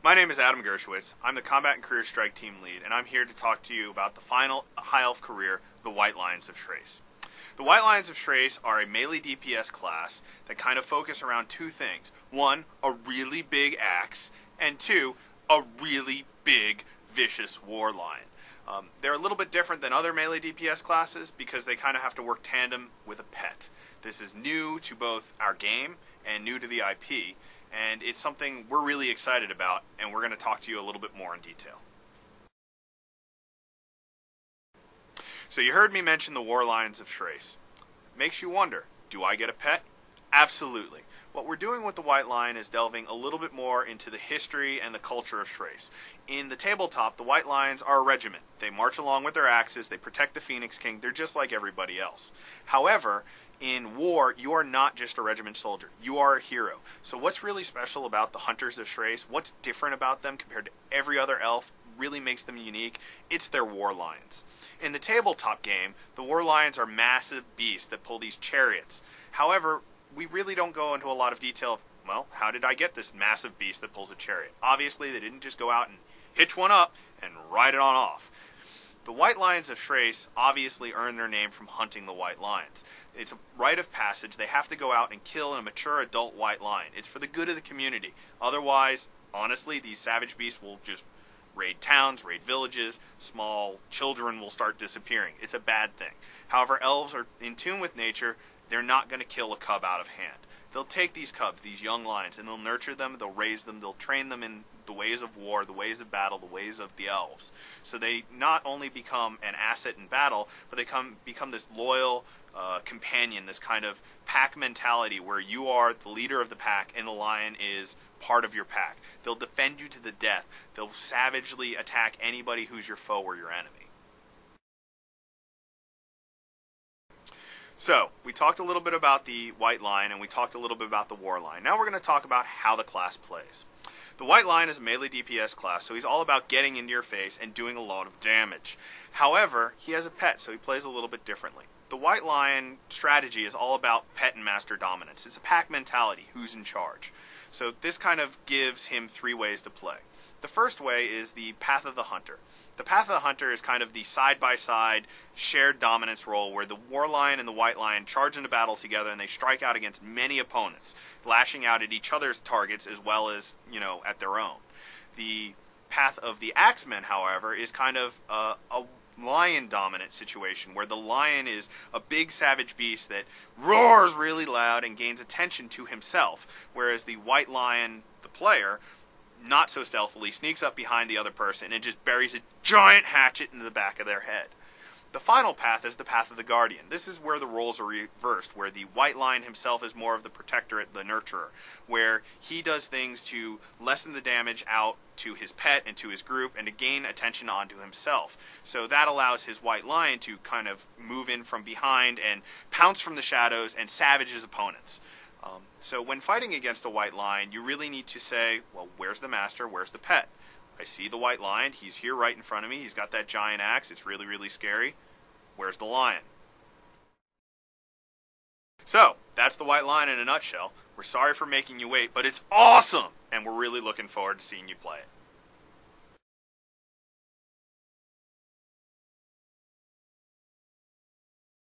My name is Adam Gershwitz. I'm the Combat and Career Strike Team Lead, and I'm here to talk to you about the final High Elf career, the White Lions of Shrace. The White Lions of Shrace are a melee DPS class that kind of focus around two things. One, a really big axe, and two, a really big, vicious war lion. They're a little bit different than other melee DPS classes because they kind of have to work tandem with a pet. This is new to both our game and new to the IP, and it's something we're really excited about, and we're going to talk to you a little bit more in detail. So you heard me mention the War Lions of Shrace. Makes you wonder, do I get a pet? Absolutely. What we're doing with the White Lion is delving a little bit more into the history and the culture of Shrace. In the tabletop, the White Lions are a regiment. They march along with their axes, they protect the Phoenix King, they're just like everybody else. However, in war, you are not just a regiment soldier, you are a hero. So what's really special about the Hunters of Shrace, what's different about them compared to every other elf, really makes them unique? It's their War Lions. In the tabletop game, the War Lions are massive beasts that pull these chariots. However, we really don't go into a lot of detail of, well, how did I get this massive beast that pulls a chariot? Obviously, they didn't just go out and hitch one up and ride it on off. The White Lions of Shrace obviously earn their name from hunting the White Lions. It's a rite of passage. They have to go out and kill a mature adult white lion. It's for the good of the community. Otherwise, honestly, these savage beasts will just raid towns, raid villages, small children will start disappearing. It's a bad thing. However, elves are in tune with nature. They're not going to kill a cub out of hand. They'll take these cubs, these young lions, and they'll nurture them, they'll raise them, they'll train them in the ways of war, the ways of battle, the ways of the elves. So they not only become an asset in battle, but they become this loyal companion, this kind of pack mentality where you are the leader of the pack and the lion is part of your pack. They'll defend you to the death. They'll savagely attack anybody who's your foe or your enemy. So, we talked a little bit about the White Lion and we talked a little bit about the War Lion. Now we're going to talk about how the class plays. The White Lion is a melee DPS class, so he's all about getting into your face and doing a lot of damage. However, he has a pet, so he plays a little bit differently. The White Lion strategy is all about pet and master dominance. It's a pack mentality, who's in charge. So this kind of gives him three ways to play. The first way is the Path of the Hunter. The Path of the Hunter is kind of the side-by-side shared dominance role where the War Lion and the White Lion charge into battle together and they strike out against many opponents, lashing out at each other's targets as well as, at their own. The Path of the Axemen, however, is kind of a lion-dominant situation where the lion is a big savage beast that roars really loud and gains attention to himself, whereas the White Lion, the player, not so stealthily, sneaks up behind the other person and just buries a giant hatchet into the back of their head. The final path is the Path of the Guardian. This is where the roles are reversed, where the White Lion himself is more of the protectorate, the nurturer, where he does things to lessen the damage out to his pet and to his group and to gain attention onto himself. So that allows his White Lion to kind of move in from behind and pounce from the shadows and savage his opponents. So when fighting against a White Lion, you really need to say, well, where's the master, where's the pet? I see the White Lion, he's here right in front of me, he's got that giant axe, it's really, really scary. Where's the lion? So, that's the White Lion in a nutshell. We're sorry for making you wait, but it's awesome! And we're really looking forward to seeing you play it.